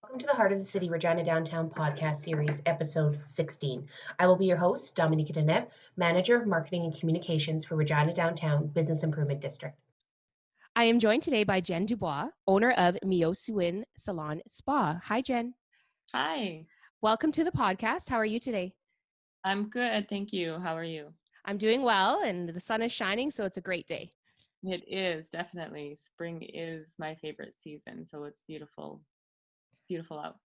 Welcome to the Heart of the City Regina Downtown podcast series, episode 16. I will be your host, Dominika Denev, Manager of Marketing and Communications for Regina Downtown Business Improvement District. I am joined today by Jen Dubois, owner of Miyosiwin Salon Spa. Hi, Jen. Hi, Welcome to the podcast. How are you today? I'm good. Thank you. How are you? I'm doing well, and the sun is shining, so it's a great day. It is definitely. Spring is my favorite season, so it's beautiful, beautiful out.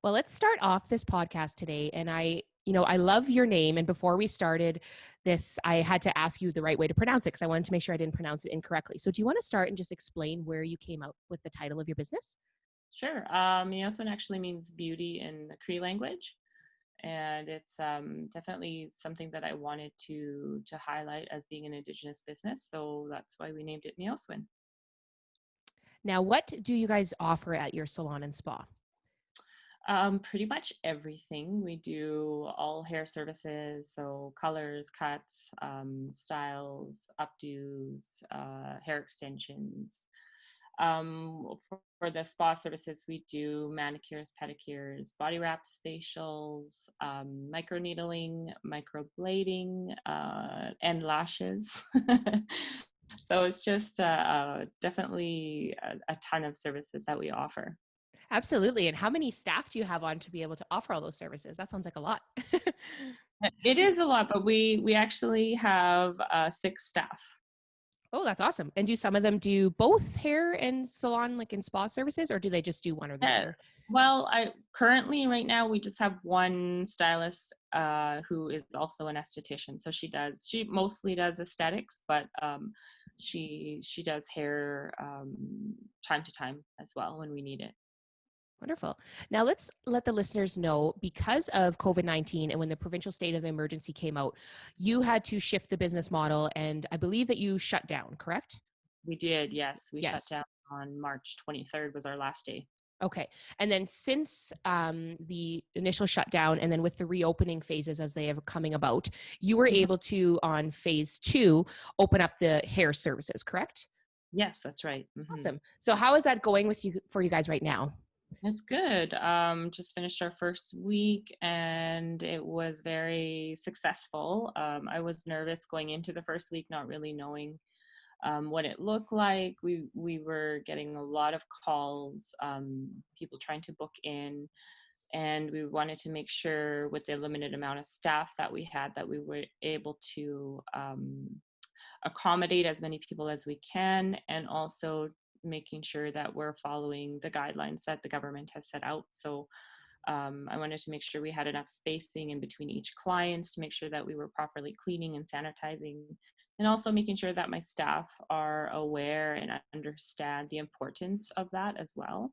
Well, let's start off this podcast today. And I love your name. And before we started this, I had to ask you the right way to pronounce it because I wanted to make sure I didn't pronounce it incorrectly. So do you want to start and just explain where you came out with the title of your business? Sure. Miyosiwin actually means beauty in the Cree language, and it's definitely something that I wanted to highlight as being an Indigenous business. So that's why we named it Miyosiwin. Now, what do you guys offer at your salon and spa? Pretty much everything. We do all hair services, so colors, cuts, styles, updos, hair extensions. For the spa services, we do manicures, pedicures, body wraps, facials, microneedling, microblading, and lashes. So it's just definitely a ton of services that we offer. Absolutely. And how many staff do you have on to be able to offer all those services? That sounds like a lot. It is a lot, but we actually have 6 staff. Oh, that's awesome. And do some of them do both hair and salon, like in spa services, or do they just do one or the Yes. other? Well, I currently right now we just have one stylist who is also an esthetician. So she mostly does aesthetics, but she does hair time to time as well when we need it. Wonderful. Now let's let the listeners know, because of COVID-19 and when the provincial state of emergency came out, you had to shift the business model, and I believe that you shut down, correct? We did, yes. We shut Yes. down on March 23rd was our last day. Okay. And then since the initial shutdown and then with the reopening phases as they are coming about, you were able to, on phase 2, open up the hair services, correct? Yes, that's right. Mm-hmm. Awesome. So how is that going for you guys right now? It's good. Just finished our first week and it was very successful. I was nervous going into the first week, not really knowing what it looked like. We were getting a lot of calls, people trying to book in, and we wanted to make sure with the limited amount of staff that we had that we were able to accommodate as many people as we can, and also making sure that we're following the guidelines that the government has set out. So I wanted to make sure we had enough spacing in between each clients to make sure that we were properly cleaning and sanitizing, and also making sure that my staff are aware and understand the importance of that as well,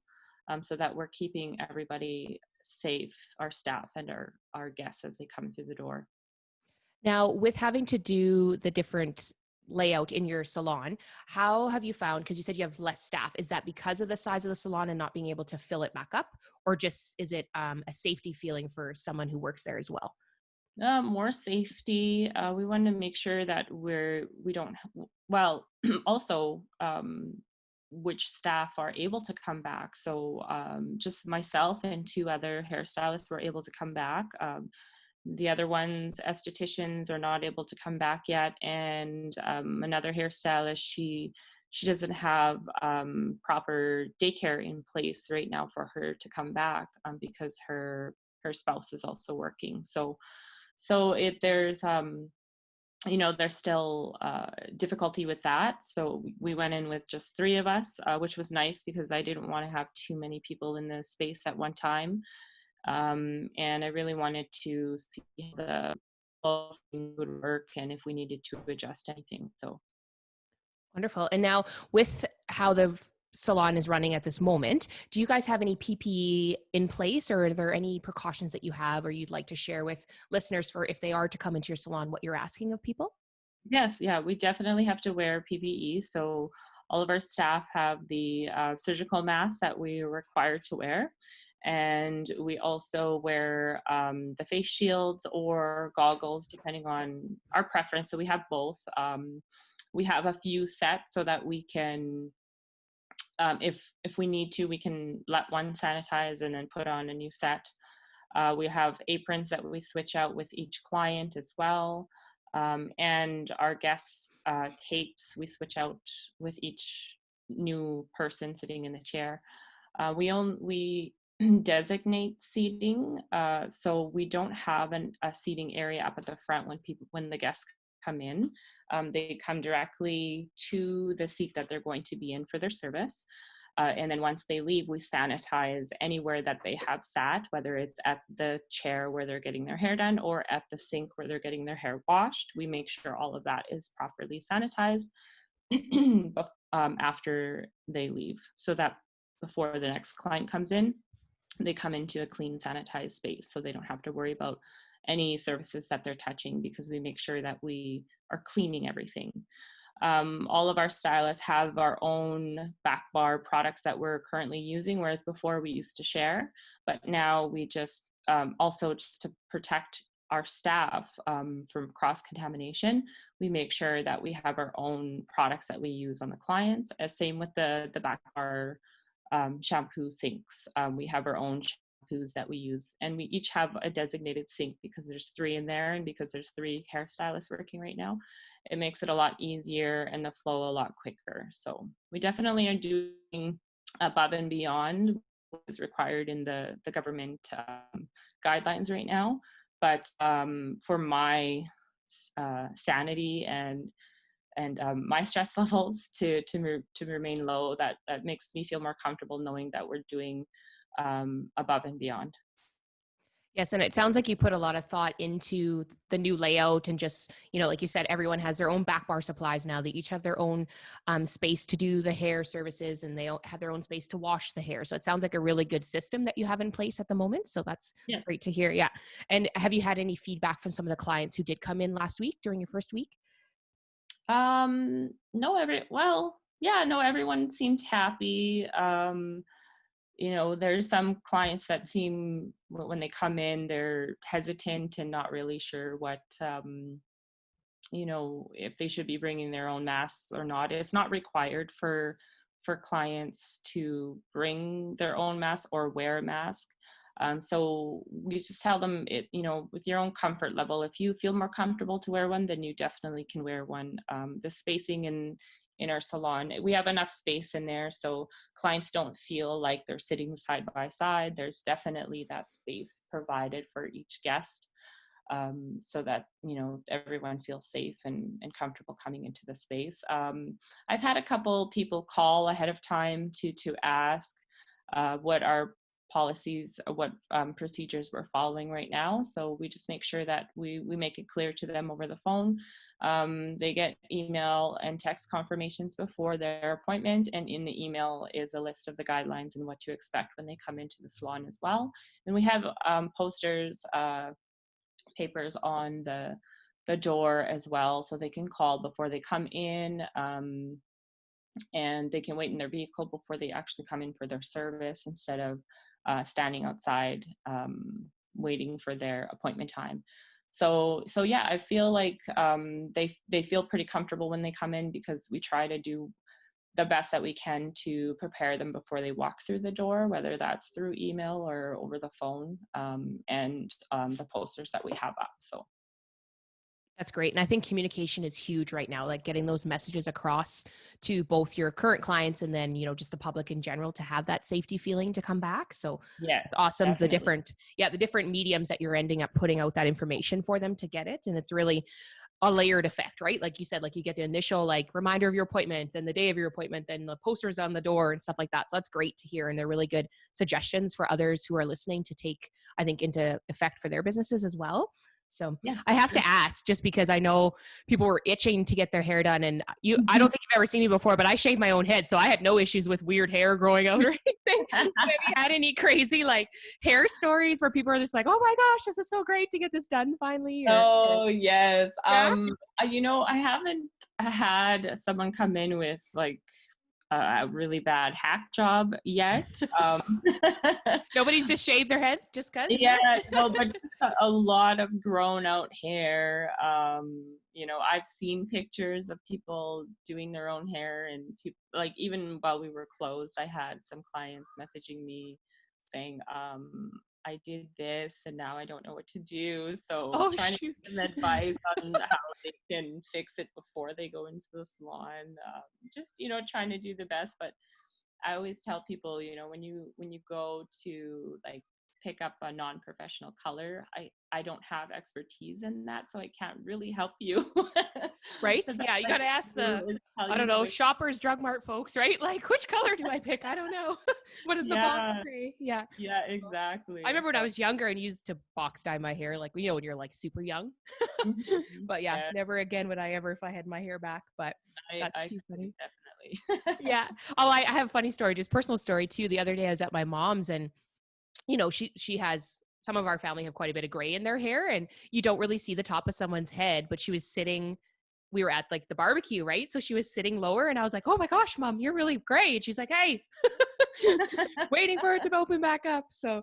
so that we're keeping everybody safe, our staff and our guests as they come through the door. Now, with having to do the different layout in your salon, how have you found, because you said you have less staff, is that because of the size of the salon and not being able to fill it back up, or just is it a safety feeling for someone who works there as well? More safety. We want to make sure that we don't, well, also which staff are able to come back. So just myself and 2 other hairstylists were able to come back. The other ones, estheticians, are not able to come back yet. And another hairstylist, she doesn't have proper daycare in place right now for her to come back because her spouse is also working. So there's there's still difficulty with that. So we went in with just 3 of us, which was nice because I didn't want to have too many people in the space at one time. And I really wanted to see the whole thing would work and if we needed to adjust anything. So Wonderful. And now with how the salon is running at this moment, do you guys have any PPE in place, or are there any precautions that you have or you'd like to share with listeners for if they are to come into your salon, what you're asking of people? yes, yeah, we definitely have to wear PPE. So all of our staff have the surgical masks that we are required to wear. And we also wear the face shields or goggles, depending on our preference. So we have both. We have a few sets so that we can if we need to, we can let one sanitize and then put on a new set. We have aprons that we switch out with each client as well. And our guests' capes, we switch out with each new person sitting in the chair. We designate seating, so we don't have a seating area up at the front when the guests come in. They come directly to the seat that they're going to be in for their service. And then once they leave, we sanitize anywhere that they have sat, whether it's at the chair where they're getting their hair done or at the sink where they're getting their hair washed. We make sure all of that is properly sanitized after they leave, so that before the next client comes in, they come into a clean, sanitized space, so they don't have to worry about any surfaces that they're touching, because we make sure that we are cleaning everything. All of our stylists have our own back bar products that we're currently using, whereas before we used to share, but now we just also, just to protect our staff from cross-contamination, we make sure that we have our own products that we use on the clients. Same with the back bar shampoo sinks. We have our own shampoos that we use, and we each have a designated sink because there's 3 in there, and because there's 3 hairstylists working right now, it makes it a lot easier and the flow a lot quicker. So we definitely are doing above and beyond what is required in the government guidelines right now. But for my sanity and my stress levels to remain low, that makes me feel more comfortable knowing that we're doing above and beyond. Yes, and it sounds like you put a lot of thought into the new layout, and just, like you said, everyone has their own back bar supplies now. They each have their own space to do the hair services, and they have their own space to wash the hair. So it sounds like a really good system that you have in place at the moment. So that's great to hear. Yeah. And have you had any feedback from some of the clients who did come in last week during your first week? No, everyone seemed happy. There's some clients that seem, when they come in, they're hesitant and not really sure what, if they should be bringing their own masks or not. It's not required for clients to bring their own mask or wear a mask. So we just tell them, with your own comfort level, if you feel more comfortable to wear one, then you definitely can wear one. The spacing in our salon, we have enough space in there so clients don't feel like they're sitting side by side. There's definitely that space provided for each guest, so that everyone feels safe and comfortable coming into the space. I've had a couple people call ahead of time to ask what our policies, what procedures we're following right now. So we just make sure that we make it clear to them over the phone. They get email and text confirmations before their appointment, and in the email is a list of the guidelines and what to expect when they come into the salon as well. And we have posters, papers on the door as well, so they can call before they come in. And they can wait in their vehicle before they actually come in for their service, instead of standing outside waiting for their appointment time. So yeah, I feel like they feel pretty comfortable when they come in, because we try to do the best that we can to prepare them before they walk through the door, whether that's through email or over the phone, and the posters that we have up. So that's great. And I think communication is huge right now, like getting those messages across to both your current clients and then, just the public in general, to have that safety feeling to come back. So yeah, it's awesome. Definitely. The different mediums that you're ending up putting out that information for them to get it. And it's really a layered effect, right? Like you said, like you get the initial reminder of your appointment and the day of your appointment, then the posters on the door and stuff like that. So that's great to hear. And they're really good suggestions for others who are listening to take, I think, into effect for their businesses as well. So yes, I have to ask, just because I know people were itching to get their hair done, and I don't think you've ever seen me before, but I shave my own head. So I had no issues with weird hair growing out or anything. Have you had any crazy hair stories where people are just like, oh my gosh, this is so great to get this done finally? Oh yes. Yeah? I haven't had someone come in with a really bad hack job yet. Nobody's just shaved their head just cause? Yeah, no, but a lot of grown out hair. You know, I've seen pictures of people doing their own hair, and people, like, even while we were closed, I had some clients messaging me saying, I did this and now I don't know what to do. So Oh, trying to shoot. give them advice on how they can fix it before they go into the salon. Just, you know, trying to do the best. But I always tell people, you know, when you go to like pick up a non-professional color, I don't have expertise in that, so I can't really help you. Right? The best Yeah, you I got to can ask do the, is tell I don't you know, which. Shoppers Drug Mart folks, right? Like, which color do I pick? I don't know. What does the box Yeah, say? Yeah. yeah, I exactly. remember when I So was younger and used to box dye my hair, like, you know, when you're like super young. mhm, But yeah, yeah, never again would I ever if I had my hair back. But that's I too funny. definitely. Yeah. Oh, I have a funny story, just personal story too. The other day I was at my mom's, and you know, she has, some of our family have quite a bit of gray in their hair, and you don't really see the top of someone's head, but she was sitting, we were at like the barbecue, right? So she was sitting lower, and I was like, "Oh my gosh, mom, you're really gray." And she's like, "Hey," waiting for it to open back up. So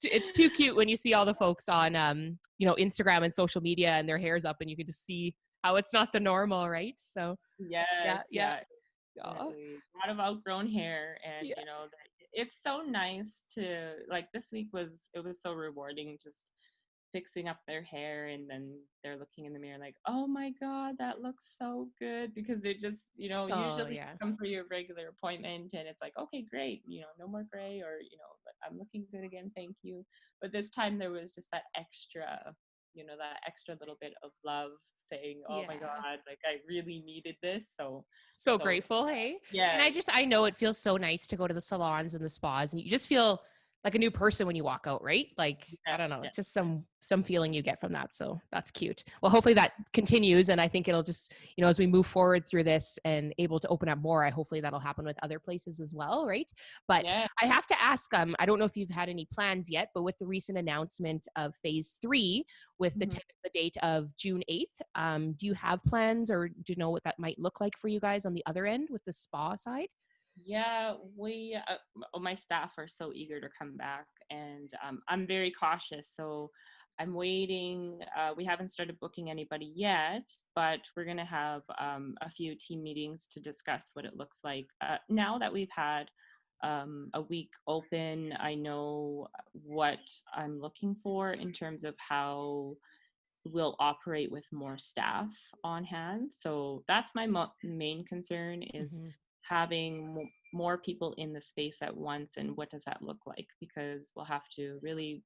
it's too cute when you see all the folks on, you know, Instagram and social media, and their hair's up, and you can just see how it's not the normal, right? So Yes, yeah, yeah. yeah, Oh, definitely. A lot of outgrown hair, and yeah. you know, it's so nice to, like, this week was so rewarding, just fixing up their hair, and then they're looking in the mirror like, oh my god, that looks so good, because it just, you know, Oh, usually you yeah. come for your regular appointment and it's like, okay, great, you know, no more gray, or you know, but I'm looking good again, thank you. But this time there was just that extra, you know, that extra little bit of love, saying, oh my Yeah. god, like I really needed this. So So grateful, hey? And yes, I know it feels so nice to go to the salons and the spas, and you just feel like a new person when you walk out, right? Like, I yes, don't know, yes, it's just some feeling you get from that. So that's cute. Well, hopefully that continues, and I think it'll just, you know, as we move forward through this and able to open up more, hopefully that'll happen with other places as well, right? But yes. I have to ask, I don't know if you've had any plans yet, but with the recent announcement of phase 3, with the Mhm. the date of June 8th, do you have plans, or do you know what that might look like for you guys on the other end with the spa side? Yeah, my staff are so eager to come back, and I'm very cautious. So I'm waiting. We haven't started booking anybody yet, but we're going to have a few team meetings to discuss what it looks like. Now that we've had a week open, I know what I'm looking for in terms of how we'll operate with more staff on hand. So that's my main concern, is Mm-hmm. having more people in the space at once, and what does that look like, because we'll have to really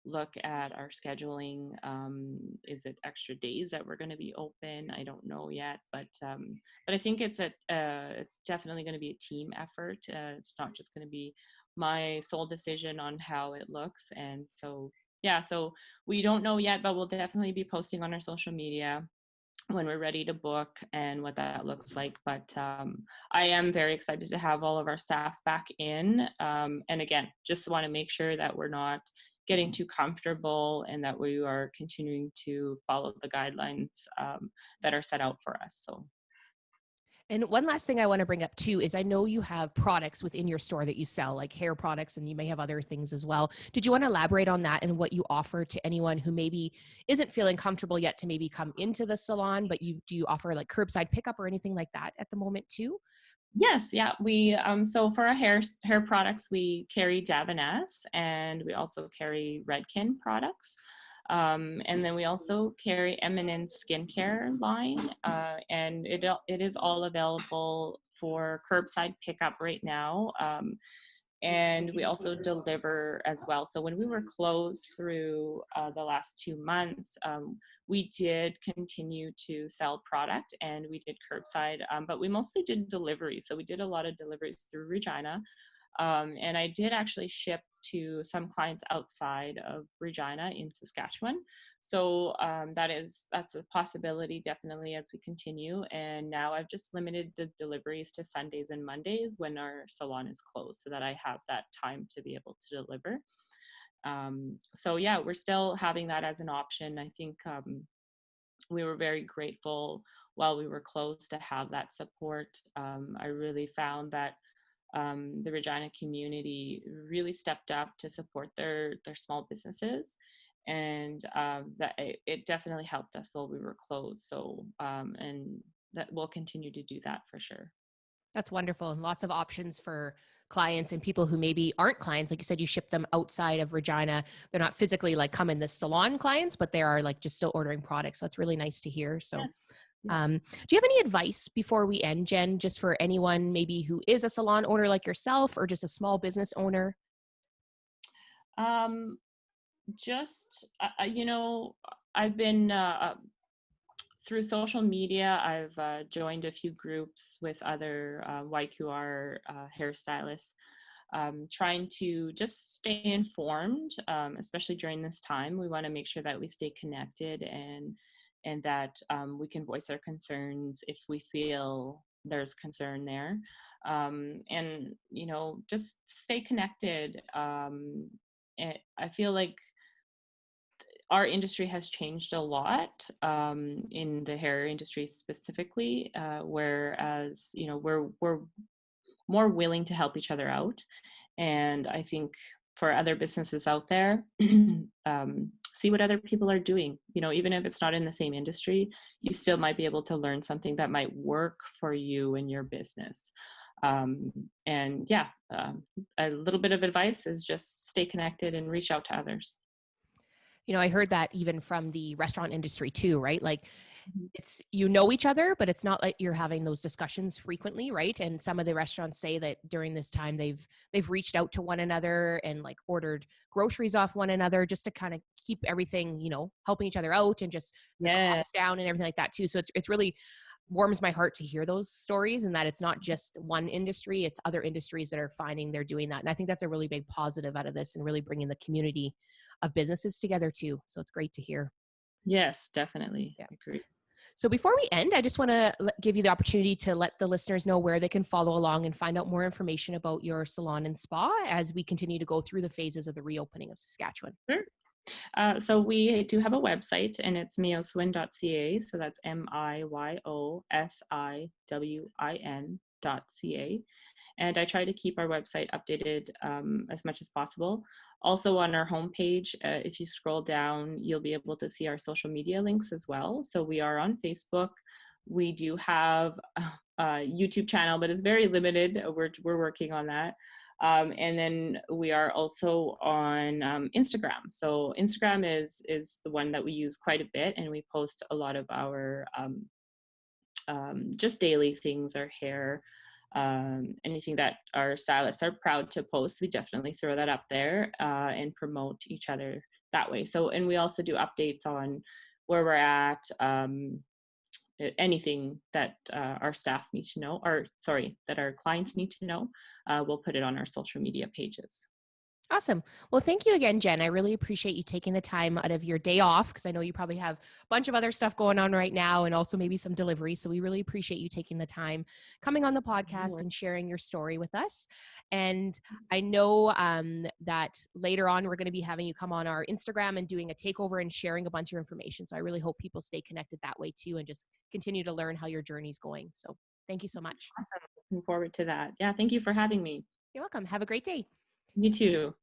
look at our scheduling. Is it extra days that we're going to be open? I don't know yet, but I think it's definitely going to be a team effort. It's not just going to be my sole decision on how it looks. And so yeah, so we don't know yet, but we'll definitely be posting on our social media when we're ready to book and what that looks like. But I am very excited to have all of our staff back in. And again, just want to make sure that we're not getting too comfortable, and that we are continuing to follow the guidelines that are set out for us. So And one last thing I want to bring up too is I know you have products within your store that you sell, like hair products, and you may have other things as well. Did you want to elaborate on that and what you offer to anyone who maybe isn't feeling comfortable yet to maybe come into the salon, but do you offer like curbside pickup or anything like that at the moment too? yes, yeah, we so for our hair products, we carry Davines, and we also carry Redken products. And then we also carry Eminence skincare line, and it is all available for curbside pickup right now. And we also deliver as well. So when we were closed through the last 2 months, we did continue to sell product, and we did curbside, but we mostly did deliveries. So we did a lot of deliveries through Regina. And I did actually ship to some clients outside of Regina in Saskatchewan. So that's a possibility definitely as we continue. And now I've just limited the deliveries to Sundays and Mondays when our salon is closed, so that I have that time to be able to deliver. So yeah, we're still having that as an option. I think we were very grateful while we were closed to have that support. I really found that the Regina community really stepped up to support their small businesses, and that it definitely helped us while we were closed. So and that we'll continue to do that for sure. That's wonderful. And lots of options for clients and people who maybe aren't clients. Like you said, you ship them outside of Regina. They're not physically like come in the salon clients, but they are like just still ordering products. So that's really nice to hear. So Yes. Yeah. do you have any advice before we end, Jen, just for anyone maybe who is a salon owner like yourself or just a small business owner? Just I've been through social media. I've joined a few groups with other YQR hairstylists, trying to just stay informed, especially during this time. We want to make sure that we stay connected, and that we can voice our concerns if we feel there's concern there, and just stay connected. I feel like our industry has changed a lot, in the hair industry specifically, whereas we're more willing to help each other out. And I think for other businesses out there, see what other people are doing. Even if it's not in the same industry, you still might be able to learn something that might work for you in your business. And yeah, a little bit of advice is just stay connected and reach out to others. I heard that even from the restaurant industry too, right? Like Mhm. it's, each other, but it's not like you're having those discussions frequently, right? And some of the restaurants say that during this time they've reached out to one another and like ordered groceries off one another just to kind of keep everything, helping each other out and just the Yeah. costs down and everything like that too. So it's really warms my heart to hear those stories, and that it's not just one industry, it's other industries that are finding they're doing that. And I think that's a really big positive out of this and really bringing the community of businesses together too. So it's great to hear. Yes, definitely. Yeah. Agree. So before we end, I just want to give you the opportunity to let the listeners know where they can follow along and find out more information about your salon and spa as we continue to go through the phases of the reopening of Saskatchewan. Sure. So we do have a website, and it's miyosiwin.ca. So that's miyosiwin.ca. And I try to keep our website updated as much as possible. Also on our homepage, if you scroll down, you'll be able to see our social media links as well. So we are on Facebook. We do have a YouTube channel, but it's very limited. We're working on that. And then we are also on Instagram. So Instagram is the one that we use quite a bit, and we post a lot of our just daily things, our hair, anything that our stylists are proud to post. We definitely throw that up there and promote each other that way. So, and we also do updates on where we're at, anything that our staff need to know, or sorry, that our clients need to know. We'll put it on our social media pages. Awesome. Well, thank you again, Jen. I really appreciate you taking the time out of your day off, because I know you probably have a bunch of other stuff going on right now and also maybe some delivery. So we really appreciate you taking the time coming on the podcast and sharing your story with us. And I know that later on, we're going to be having you come on our Instagram and doing a takeover and sharing a bunch of your information. So I really hope people stay connected that way too and just continue to learn how your journey's going. So thank you so much. Awesome. Looking forward to that. Yeah, thank you for having me. You're welcome. Have a great day. You too.